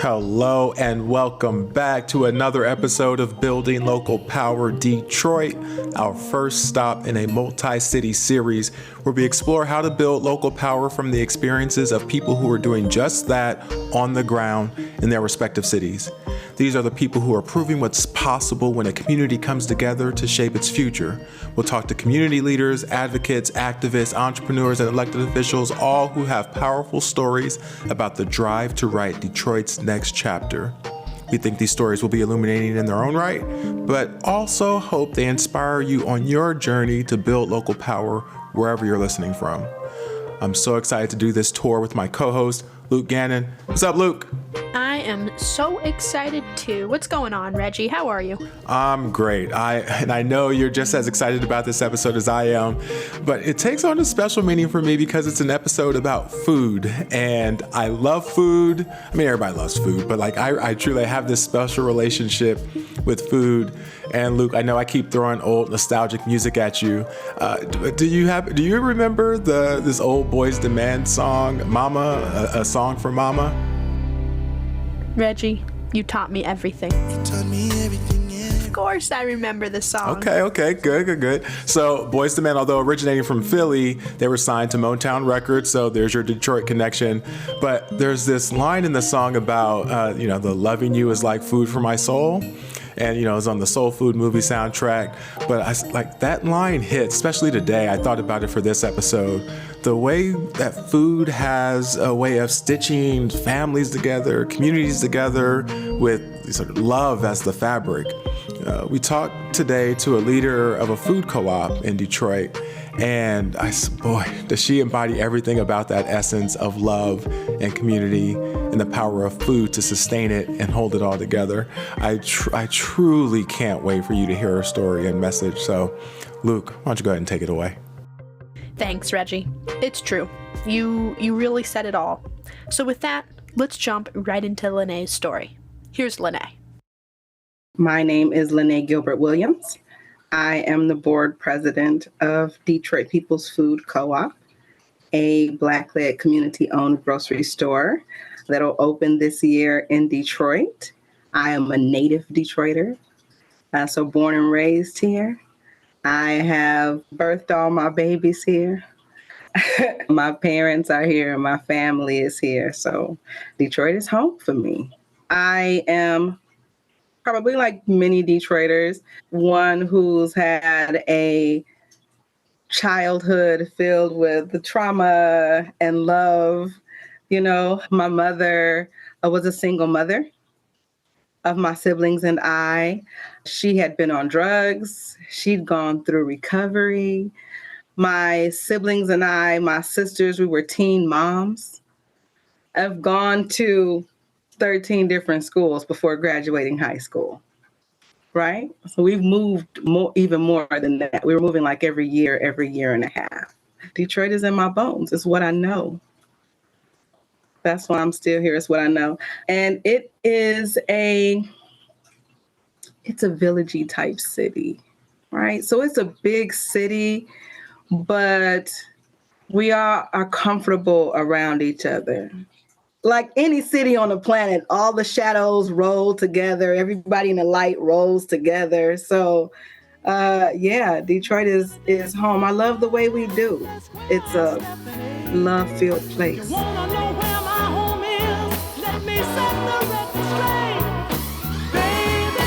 Hello and welcome back to another episode of Building Local Power Detroit, our first stop in a multi-city series where we explore how to build local power from the experiences of people who are doing just that on the ground in their respective cities. These are the people who are proving what's possible when a community comes together to shape its future. We'll talk to community leaders, advocates, activists, entrepreneurs, and elected officials, all who have powerful stories about the drive to write Detroit's next chapter. We think these stories will be illuminating in their own right, but also hope they inspire you on your journey to build local power wherever you're listening from. I'm so excited to do this tour with my co-host, Luke Gannon. What's up, Luke? I am so excited too. What's going on, Reggie? How are you? I'm great. I know you're just as excited about this episode as I am, but it takes on a special meaning for me because it's an episode about food, and I love food. I mean, everybody loves food, but I truly have this special relationship with food. And Luke, I know I keep throwing old nostalgic music at you. Do you remember this old Boyz II Men song, Mama, a song for Mama? Reggie, you taught me everything. You taught me everything, yeah. Of course I remember the song. Okay, good. So Boyz II Men, although originating from Philly, they were signed to Motown Records, so there's your Detroit connection. But there's this line in the song about, the loving you is like food for my soul. And, it's on the Soul Food movie soundtrack. But that line hits, especially today. I thought about it for this episode. The way that food has a way of stitching families together, communities together with sort of love as the fabric. We talked today to a leader of a food co-op in Detroit. And boy, does she embody everything about that essence of love and community and the power of food to sustain it and hold it all together. I truly can't wait for you to hear her story and message. So, Luke, why don't you go ahead and take it away? Thanks, Reggie. It's true. You really said it all. So with that, let's jump right into Lanay's story. Here's Lanay. My name is Lanay Gilbert-Williams. I am the board president of Detroit People's Food Co-op, a Black-led community-owned grocery store that'll open this year in Detroit. I am a native Detroiter, so born and raised here. I have birthed all my babies here. My parents are here, my family is here, so Detroit is home for me. I am probably like many Detroiters, one who's had a childhood filled with the trauma and love. My mother was a single mother of my siblings and I. She had been on drugs. She'd gone through recovery. My siblings and I, my sisters, we were teen moms. I've gone to 13 different schools before graduating high school, right? So we've moved even more than that. We were moving like every year and a half. Detroit is in my bones. It's what I know. That's why I'm still here. It's what I know. And it's a villagey type city, right? So it's a big city, but we are comfortable around each other. Like any city on the planet, all the shadows roll together. Everybody in the light rolls together. So, Detroit is home. I love the way we do. It's a love-filled place. You wanna know where my home is? Let me set the record straight. Baby,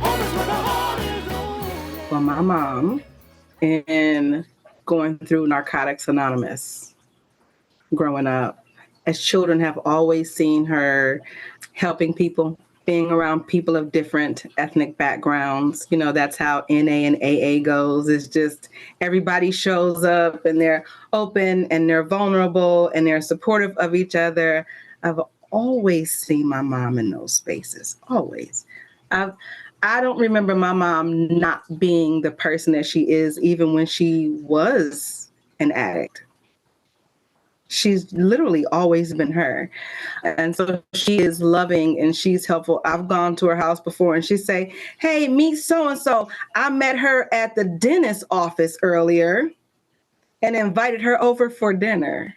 home is where the heart is. Well, my mom, in going through Narcotics Anonymous, growing up, as children have always seen her helping people, being around people of different ethnic backgrounds. That's how NA and AA goes. It's just everybody shows up and they're open and they're vulnerable and they're supportive of each other. I've always seen my mom in those spaces, always. I don't remember my mom not being the person that she is, even when she was an addict. She's literally always been her. And so she is loving and she's helpful. I've gone to her house before and she say, hey, meet so-and-so. I met her at the dentist's office earlier and invited her over for dinner.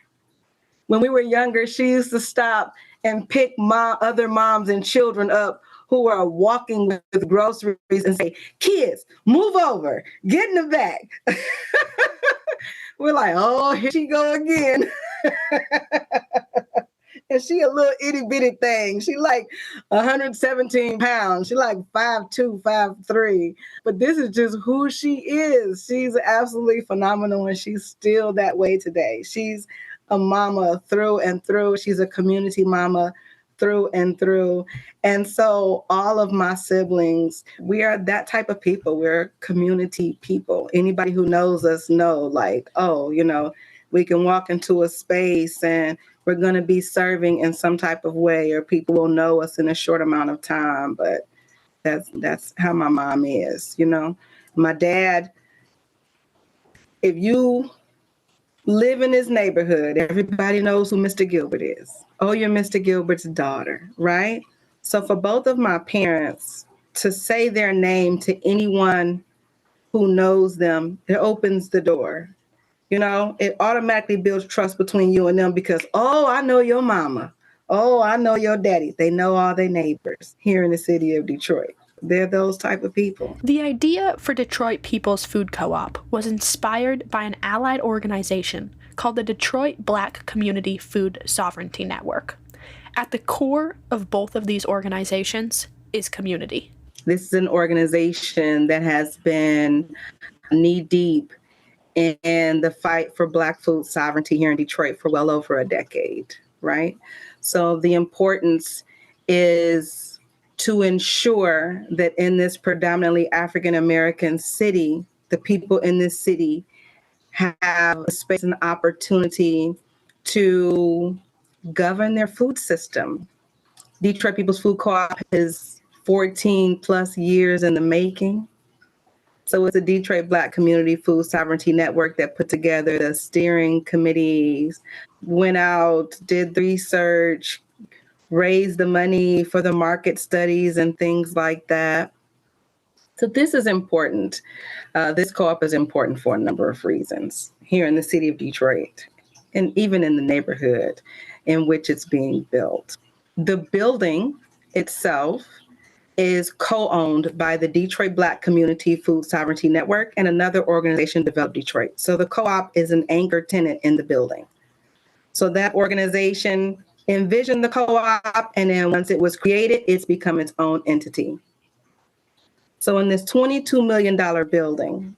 When we were younger, she used to stop and pick other moms and children up who are walking with groceries and say, kids, move over, get in the back. We're like, oh, here she go again. And she a little itty bitty thing. She like 117 pounds. She like 5'2", 5'3". But this is just who she is. She's absolutely phenomenal, and she's still that way today. She's a mama through and through. She's a community mama through and through. And so all of my siblings, we are that type of people. We're community people. Anybody who knows us know, like, oh, we can walk into a space and we're going to be serving in some type of way, or people will know us in a short amount of time. But that's how my mom is, My dad, if you live in this neighborhood, everybody knows who Mr. Gilbert is. Oh, you're Mr. Gilbert's daughter, right? So for both of my parents to say their name to anyone who knows them, it opens the door. It automatically builds trust between you and them because, oh, I know your mama. Oh, I know your daddy. They know all their neighbors here in the city of Detroit. They're those type of people. The idea for Detroit People's Food Co-op was inspired by an allied organization called the Detroit Black Community Food Sovereignty Network. At the core of both of these organizations is community. This is an organization that has been knee-deep in the fight for Black food sovereignty here in Detroit for well over a decade, right? So the importance is to ensure that in this predominantly African-American city, the people in this city have a space and opportunity to govern their food system. Detroit People's Food Co-op is 14 plus years in the making. So it's a Detroit Black Community Food Sovereignty Network that put together the steering committees, went out, did research, raised the money for the market studies and things like that. So this is important. This co-op is important for a number of reasons here in the city of Detroit and even in the neighborhood in which it's being built. The building itself is co-owned by the Detroit Black Community Food Sovereignty Network and another organization, Develop Detroit. So the co-op is an anchor tenant in the building. So that organization envisioned the co-op, and then once it was created, it's become its own entity. So in this $22 million building,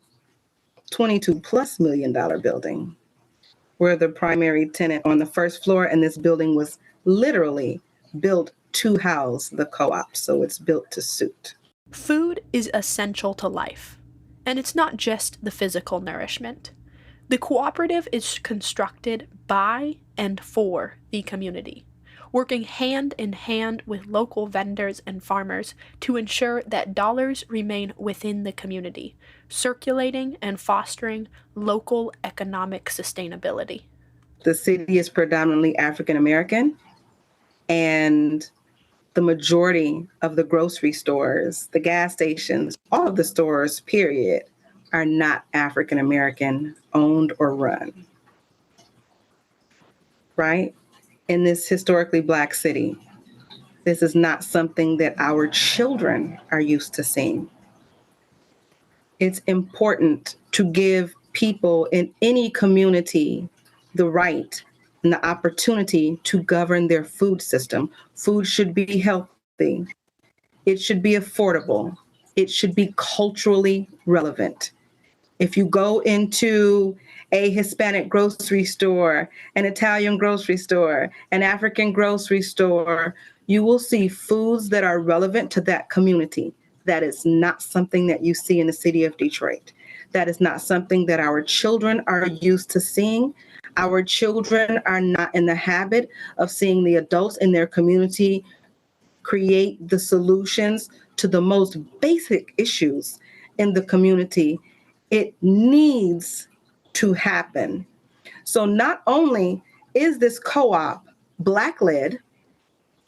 $22 plus million building, we're the primary tenant on the first floor, and this building was literally built to house the co-op, so it's built to suit. Food is essential to life, and it's not just the physical nourishment. The cooperative is constructed by and for the community, working hand in hand with local vendors and farmers to ensure that dollars remain within the community, circulating and fostering local economic sustainability. The city is predominantly African American, and the majority of the grocery stores, the gas stations, all of the stores, period, are not African American owned or run. Right? In this historically Black city, this is not something that our children are used to seeing. It's important to give people in any community the right and the opportunity to govern their food system. Food should be healthy. It should be affordable. It should be culturally relevant. If you go into a Hispanic grocery store, an Italian grocery store, an African grocery store, you will see foods that are relevant to that community. That is not something that you see in the city of Detroit. That is not something that our children are used to seeing. Our children are not in the habit of seeing the adults in their community create the solutions to the most basic issues in the community. It needs to happen. So not only is this co-op Black-led,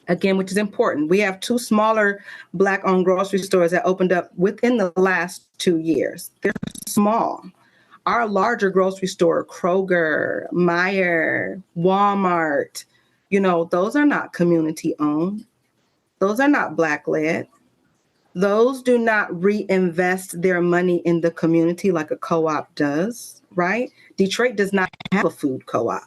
again, which is important. We have 2 smaller Black-owned grocery stores that opened up within the last 2 years. They're small. Our larger grocery store, Kroger, Meijer, Walmart, those are not community owned. Those are not Black led. Those do not reinvest their money in the community like a co-op does, right? Detroit does not have a food co-op.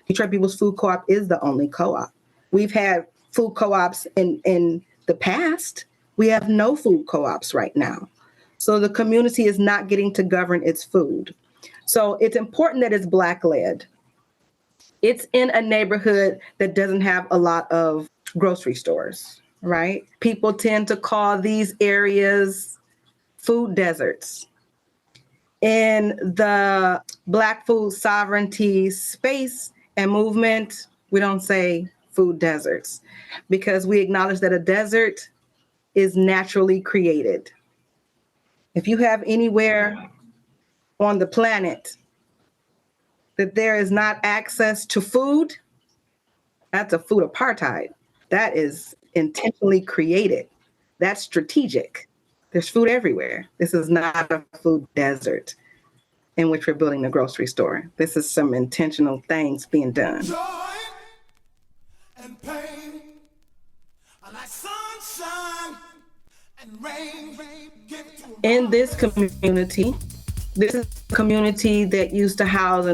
Detroit People's Food Co-op is the only co-op. We've had food co-ops in the past. We have no food co-ops right now. So the community is not getting to govern its food. So it's important that it's Black led. It's in a neighborhood that doesn't have a lot of grocery stores, right? People tend to call these areas food deserts. In the Black food sovereignty space and movement, we don't say food deserts because we acknowledge that a desert is naturally created. If you have anywhere on the planet that there is not access to food, that's a food apartheid. That is intentionally created. That's strategic. There's food everywhere. This is not a food desert in which we're building a grocery store. This is some intentional things being done. Joy and pain are like sunshine and rain. In this community, this is a community that used to house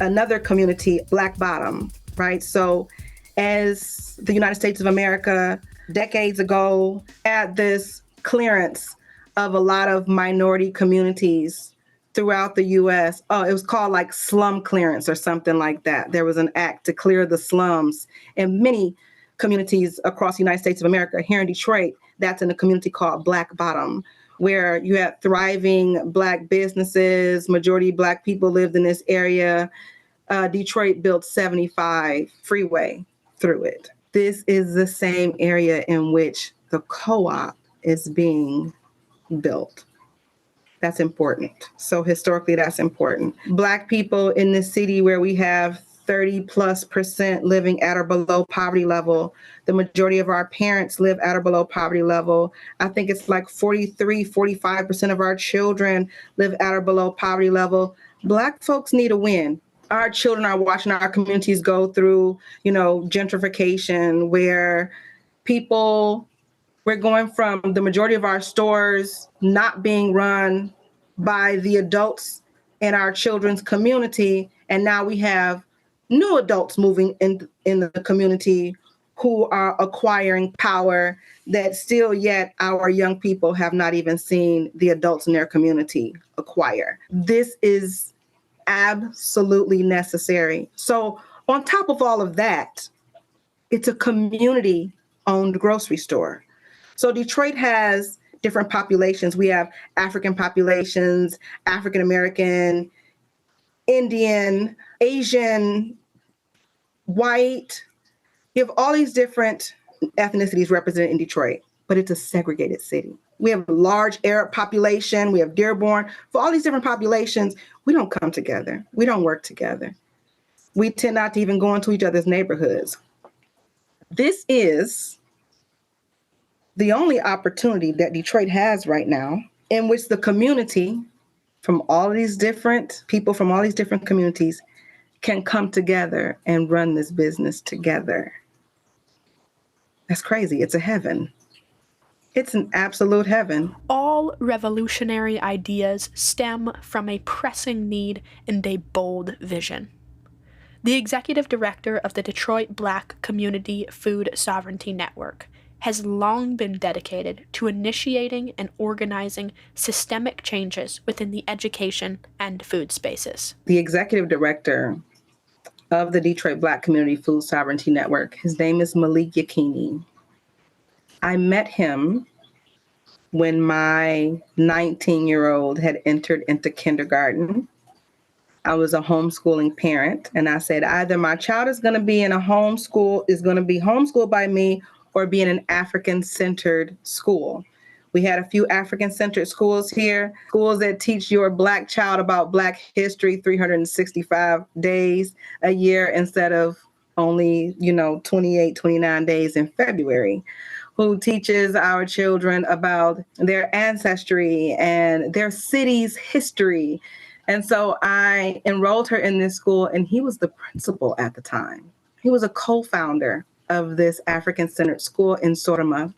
another community, Black Bottom, right? So as the United States of America decades ago had this clearance of a lot of minority communities throughout the US. It was called like slum clearance or something like that. There was an act to clear the slums in many communities across the United States of America. Here in Detroit, that's in a community called Black Bottom, where you had thriving Black businesses, majority Black people lived in this area. Detroit built 75 freeway through it. This is the same area in which the co-op is being built. That's important. So historically, that's important. Black people in this city where we have 30+% living at or below poverty level. The majority of our parents live at or below poverty level. I think it's like 45% of our children live at or below poverty level. Black folks need a win. Our children are watching our communities go through, gentrification where we're going from the majority of our stores not being run by the adults in our children's community. And now we have new adults moving in the community who are acquiring power that still yet our young people have not even seen the adults in their community acquire. This is absolutely necessary. So on top of all of that, it's a community-owned grocery store. So Detroit has different populations. We have African populations, African American, Indian, Asian, white. You have all these different ethnicities represented in Detroit, but it's a segregated city. We have a large Arab population. We have Dearborn. For all these different populations, we don't come together. We don't work together. We tend not to even go into each other's neighborhoods. This is the only opportunity that Detroit has right now in which the community from all these different people from all these different communities can come together and run this business together. That's crazy. It's a heaven. It's an absolute heaven. All revolutionary ideas stem from a pressing need and a bold vision. The executive director of the Detroit Black Community Food Sovereignty Network has long been dedicated to initiating and organizing systemic changes within the education and food spaces. The executive director of the Detroit Black Community Food Sovereignty Network, his name is Malik Yakini. I met him when my 19-year-old had entered into kindergarten. I was a homeschooling parent, and I said, either my child is going to be in a homeschooled by me, or be in an African-centered school. We had a few African-centered schools here, schools that teach your Black child about Black history 365 days a year instead of only, 28, 29 days in February, who teaches our children about their ancestry and their city's history And so I enrolled her in this school, and he was the principal at the time. He was a co-founder of this African-centered school in Soroma.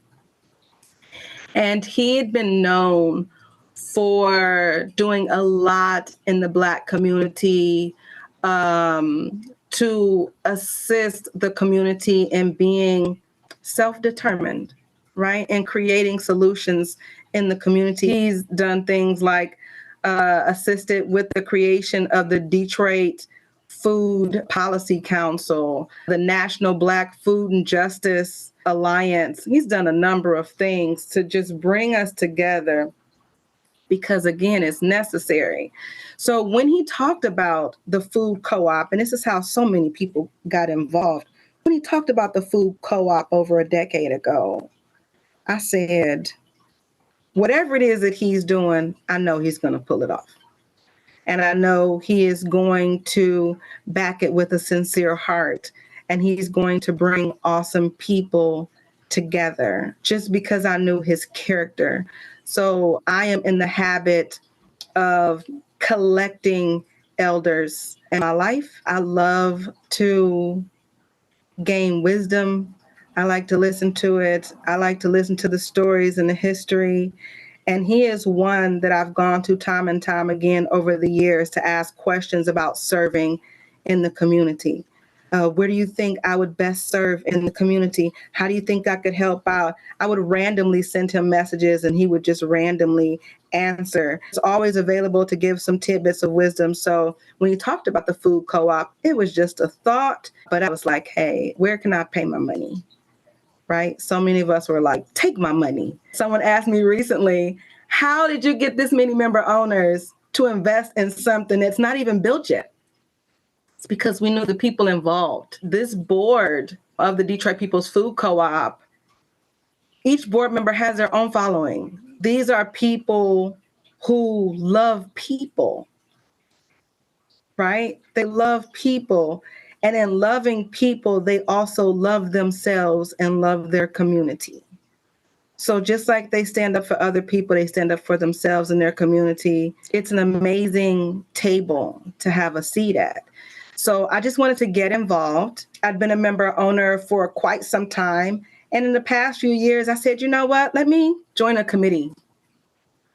And he had been known for doing a lot in the Black community to assist the community in being self-determined, right? And creating solutions in the community. He's done things like assisted with the creation of the Detroit Food Policy Council, the National Black Food and Justice Alliance. He's done a number of things to just bring us together because, again, it's necessary. So when he talked about the food co-op, and this is how so many people got involved, when he talked about the food co-op over a decade ago, I said, whatever it is that he's doing, I know he's going to pull it off. And I know he is going to back it with a sincere heart. And he's going to bring awesome people together just because I knew his character. So I am in the habit of collecting elders in my life. I love to gain wisdom. I like to listen to it. I like to listen to the stories and the history. And he is one that I've gone to time and time again over the years to ask questions about serving in the community. Where do you think I would best serve in the community? How do you think I could help out? I would randomly send him messages and he would just randomly answer. It's always available to give some tidbits of wisdom. So when he talked about the food co-op, it was just a thought, but I was like, hey, where can I pay my money? Right? So many of us were like, take my money. Someone asked me recently, how did you get this many member owners to invest in something that's not even built yet? It's because we knew the people involved. This board of the Detroit People's Food Co-op, each board member has their own following. These are people who love people, right? They love people. And in loving people, they also love themselves and love their community. So just like they stand up for other people, they stand up for themselves and their community. It's an amazing table to have a seat at. So I just wanted to get involved. I'd been a member owner for quite some time. And in the past few years, I said, you know what? Let me join a committee.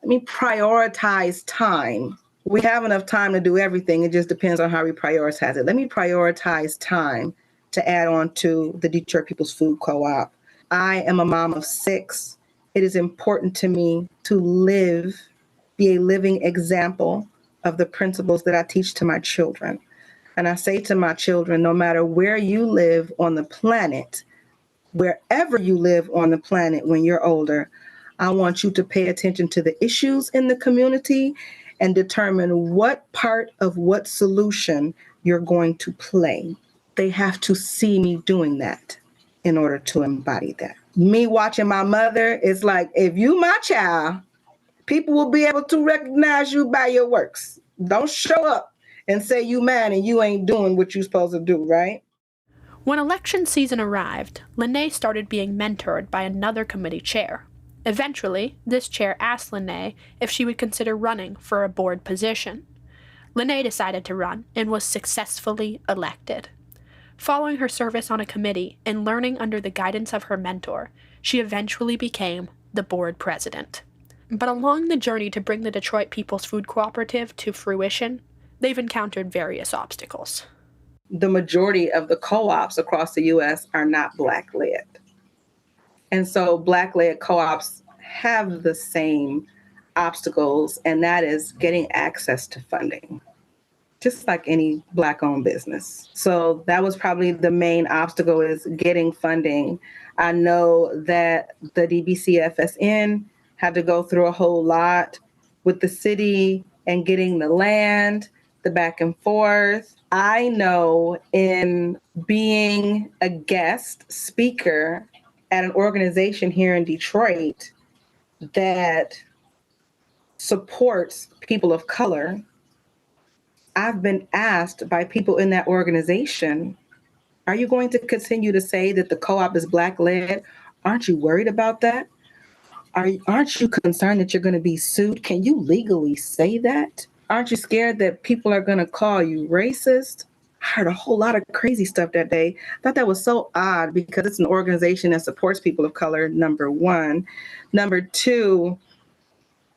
Let me prioritize time. We have enough time to do everything. It just depends on how we prioritize it. Let me prioritize time to add on to the Detroit People's Food Co-op. I am a mom of 6. It is important to me to be a living example of the principles that I teach to my children. And I say to my children, no matter where you live on the planet, wherever you live on the planet when you're older, I want you to pay attention to the issues in the community and determine what part of what solution you're going to play. They have to see me doing that in order to embody that. Me watching my mother is like, if you my child, people will be able to recognize you by your works. Don't show up and say you mad and you ain't doing what you're supposed to do, right? When election season arrived, Lanay started being mentored by another committee chair. Eventually, this chair asked Lanay if she would consider running for a board position. Lanay decided to run and was successfully elected. Following her service on a committee and learning under the guidance of her mentor, she eventually became the board president. But along the journey to bring the Detroit People's Food Cooperative to fruition, they've encountered various obstacles. The majority of the co-ops across the U.S. are not Black-led. And so Black-led co-ops have the same obstacles, and that is getting access to funding, just like any Black-owned business. So that was probably the main obstacle, is getting funding. I know that the DBCFSN had to go through a whole lot with the city and getting the land, the back and forth. I know in being a guest speaker at an organization here in Detroit that supports people of color, I've been asked by people in that organization, are you going to continue to say that the co-op is Black-led? Aren't you worried about that? Aren't you concerned that you're going to be sued? Can you legally say that? Aren't you scared that people are going to call you racist? I heard a whole lot of crazy stuff that day. I thought that was so odd because it's an organization that supports people of color, number one. Number two,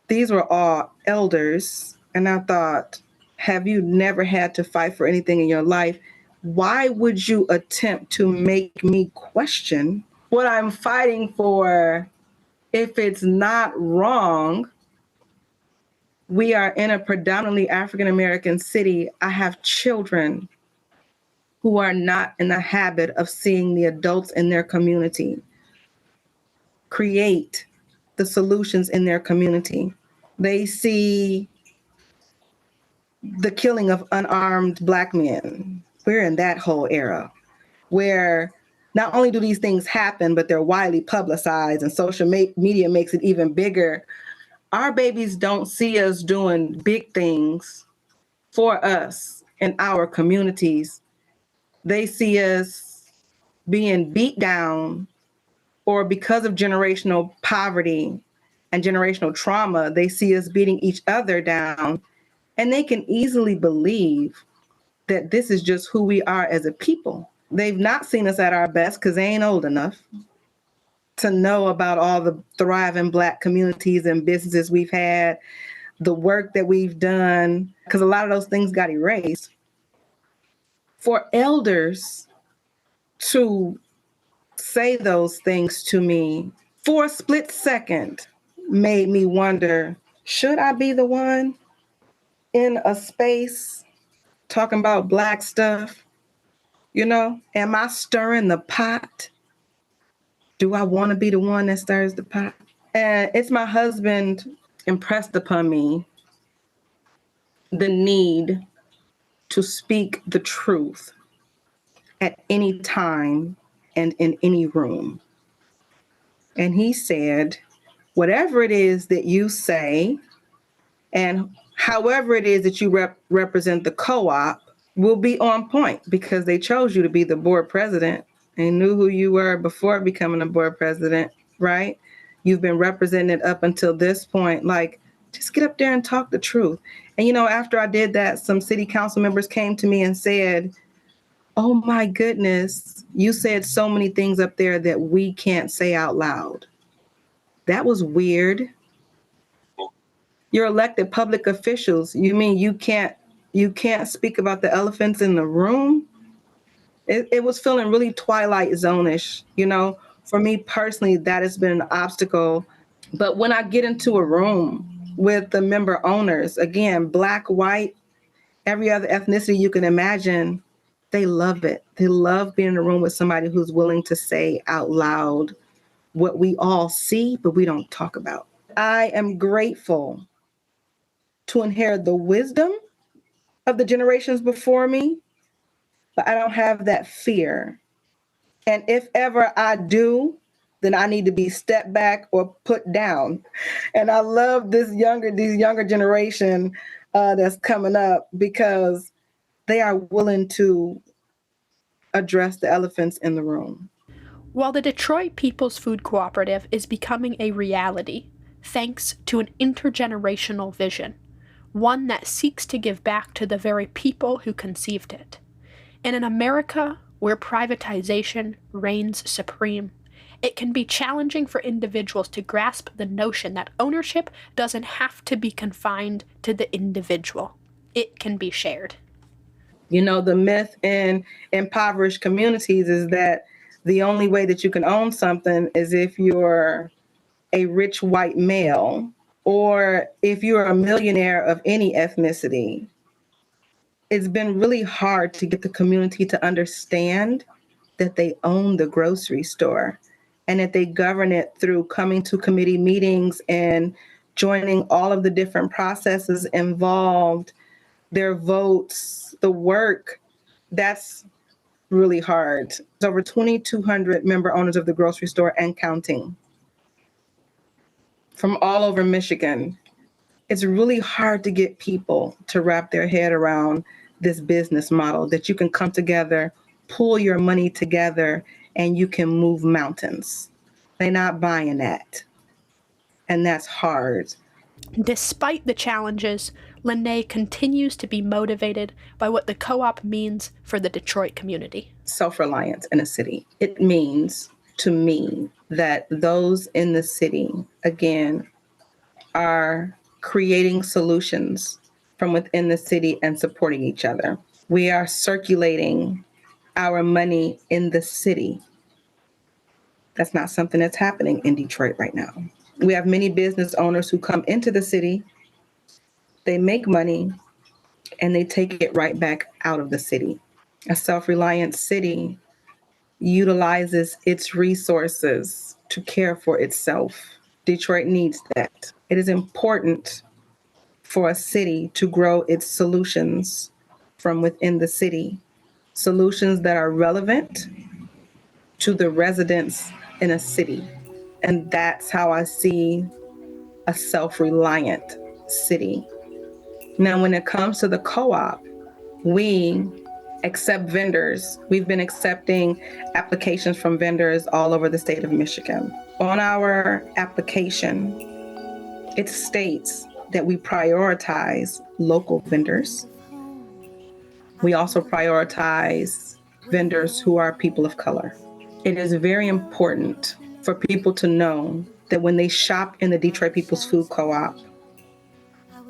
these were all elders. And I thought, have you never had to fight for anything in your life? Why would you attempt to make me question what I'm fighting for if it's not wrong? We are in a predominantly African-American city. I have children who are not in the habit of seeing the adults in their community create the solutions in their community. They see the killing of unarmed Black men. We're in that whole era where not only do these things happen, but they're widely publicized and social media makes it even bigger. Our babies don't see us doing big things for us in our communities. They see us being beat down, or because of generational poverty and generational trauma, they see us beating each other down, and they can easily believe that this is just who we are as a people. They've not seen us at our best because they ain't old enough to know about all the thriving Black communities and businesses we've had, the work that we've done, because a lot of those things got erased. For elders to say those things to me for a split second made me wonder, should I be the one in a space talking about Black stuff? You know, am I stirring the pot? Do I want to be the one that stirs the pot? And it's my husband impressed upon me the need to speak the truth at any time and in any room. And he said, whatever it is that you say and however it is that you represent the co-op will be on point because they chose you to be the board president. They knew who you were before becoming a board president, right? You've been represented up until this point. Like, just get up there and talk the truth. And, you know, after I did that, some city council members came to me and said, oh my goodness, you said so many things up there that we can't say out loud. That was weird. You're elected public officials. You mean you can't speak about the elephants in the room? It was feeling really Twilight Zone-ish, you know. For me personally, that has been an obstacle. But when I get into a room with the member owners, again, Black, white, every other ethnicity you can imagine, they love it. They love being in a room with somebody who's willing to say out loud what we all see, but we don't talk about. I am grateful to inherit the wisdom of the generations before me, but I don't have that fear. And if ever I do, then I need to be stepped back or put down. And I love these younger generation that's coming up because they are willing to address the elephants in the room. While the Detroit People's Food Cooperative is becoming a reality, thanks to an intergenerational vision, one that seeks to give back to the very people who conceived it. In an America where privatization reigns supreme, it can be challenging for individuals to grasp the notion that ownership doesn't have to be confined to the individual. It can be shared. You know, the myth in impoverished communities is that the only way that you can own something is if you're a rich white male or if you're a millionaire of any ethnicity. It's been really hard to get the community to understand that they own the grocery store and that they govern it through coming to committee meetings and joining all of the different processes involved, their votes, the work. That's really hard. There's over 2,200 member owners of the grocery store and counting from all over Michigan. It's really hard to get people to wrap their head around this business model that you can come together, pull your money together, and you can move mountains. They're not buying that. And that's hard. Despite the challenges, Lanay continues to be motivated by what the co-op means for the Detroit community. Self-reliance in a city. It means to me that those in the city, again, are creating solutions from within the city and supporting each other. We are circulating our money in the city. That's not something that's happening in Detroit right now. We have many business owners who come into the city, they make money, and they take it right back out of the city. A self-reliant city utilizes its resources to care for itself. Detroit needs that. It is important for a city to grow its solutions from within the city, solutions that are relevant to the residents in a city. And that's how I see a self-reliant city. Now, when it comes to the co-op, we accept vendors. We've been accepting applications from vendors all over the state of Michigan. On our application, it states that we prioritize local vendors. We also prioritize vendors who are people of color. It is very important for people to know that when they shop in the Detroit People's Food Co-op,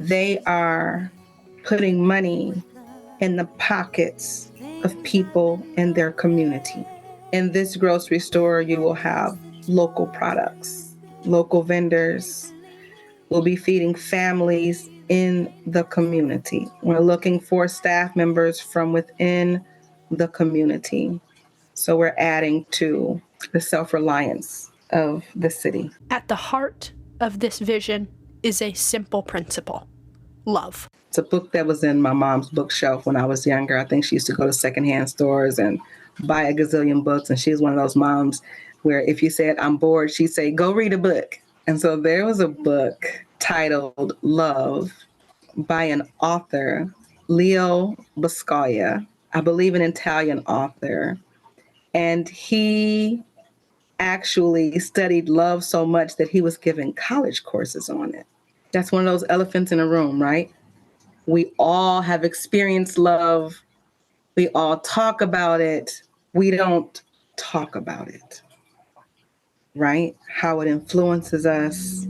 they are putting money in the pockets of people in their community. In this grocery store, you will have local products, local vendors. We'll be feeding families in the community. We're looking for staff members from within the community. So we're adding to the self-reliance of the city. At the heart of this vision is a simple principle: love. It's a book that was in my mom's bookshelf when I was younger. I think she used to go to secondhand stores and buy a gazillion books. And she was one of those moms where if you said, "I'm bored," she'd say, "Go read a book." And so there was a book titled Love by an author, Leo Buscaglia, I believe an Italian author. And he actually studied love so much that he was giving college courses on it. That's one of those elephants in a room, right? We all have experienced love. We all talk about it. We don't talk about it, right? How it influences us,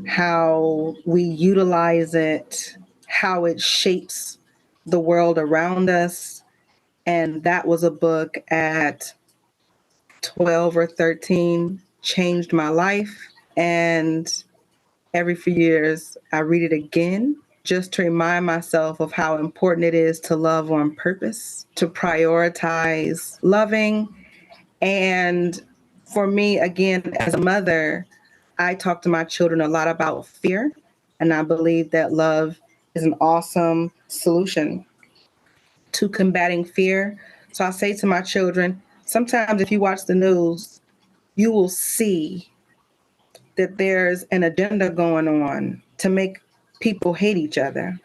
how we utilize it, how it shapes the world around us. And that was a book at 12 or 13, changed my life. And every few years, I read it again just to remind myself of how important it is to love on purpose, to prioritize loving. And for me, again, as a mother, I talk to my children a lot about fear. And I believe that love is an awesome solution to combating fear. So I say to my children, sometimes if you watch the news, you will see that there's an agenda going on to make people hate each other,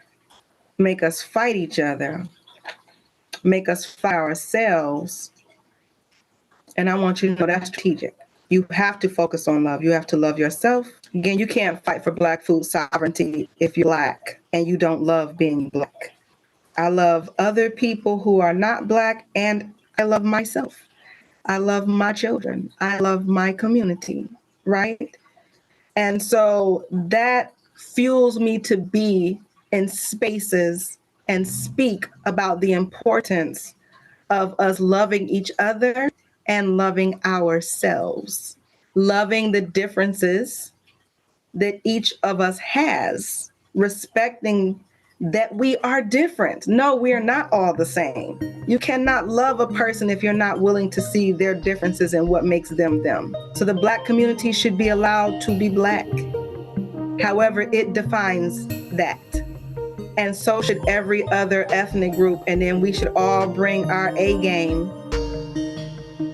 make us fight each other, make us fight ourselves. And I want you to know that's strategic. You have to focus on love. You have to love yourself. Again, you can't fight for Black food sovereignty if you're Black and you don't love being Black. I love other people who are not Black, and I love myself. I love my children. I love my community, right? And so that fuels me to be in spaces and speak about the importance of us loving each other and loving ourselves, loving the differences that each of us has, respecting that we are different. No, we are not all the same. You cannot love a person if you're not willing to see their differences and what makes them them. So the Black community should be allowed to be Black, however it defines that. And so should every other ethnic group. And then we should all bring our A game,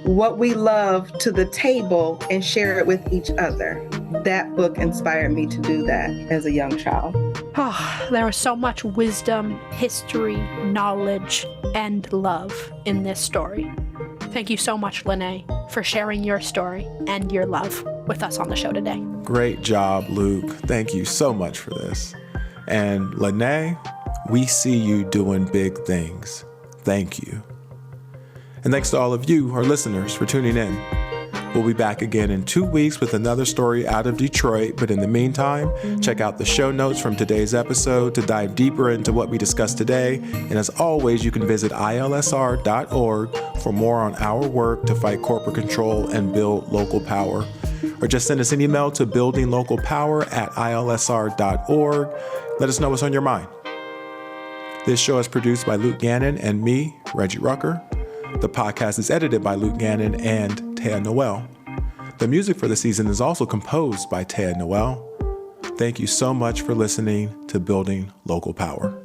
what we love, to the table and share it with each other. That book inspired me to do that as a young child. Oh, there was so much wisdom, history, knowledge, and love in this story. Thank you so much, Lanay, for sharing your story and your love with us on the show today. Great job, Luke. Thank you so much for this. And Lanay, we see you doing big things. Thank you. And thanks to all of you, our listeners, for tuning in. We'll be back again in 2 weeks with another story out of Detroit. But in the meantime, check out the show notes from today's episode to dive deeper into what we discussed today. And as always, you can visit ilsr.org for more on our work to fight corporate control and build local power. Or just send us an email to buildinglocalpower@ilsr.org. Let us know what's on your mind. This show is produced by Luke Gannon and me, Reggie Rucker. The podcast is edited by Luke Gannon and Taya Noel. The music for the season is also composed by Taya Noel. Thank you so much for listening to Building Local Power.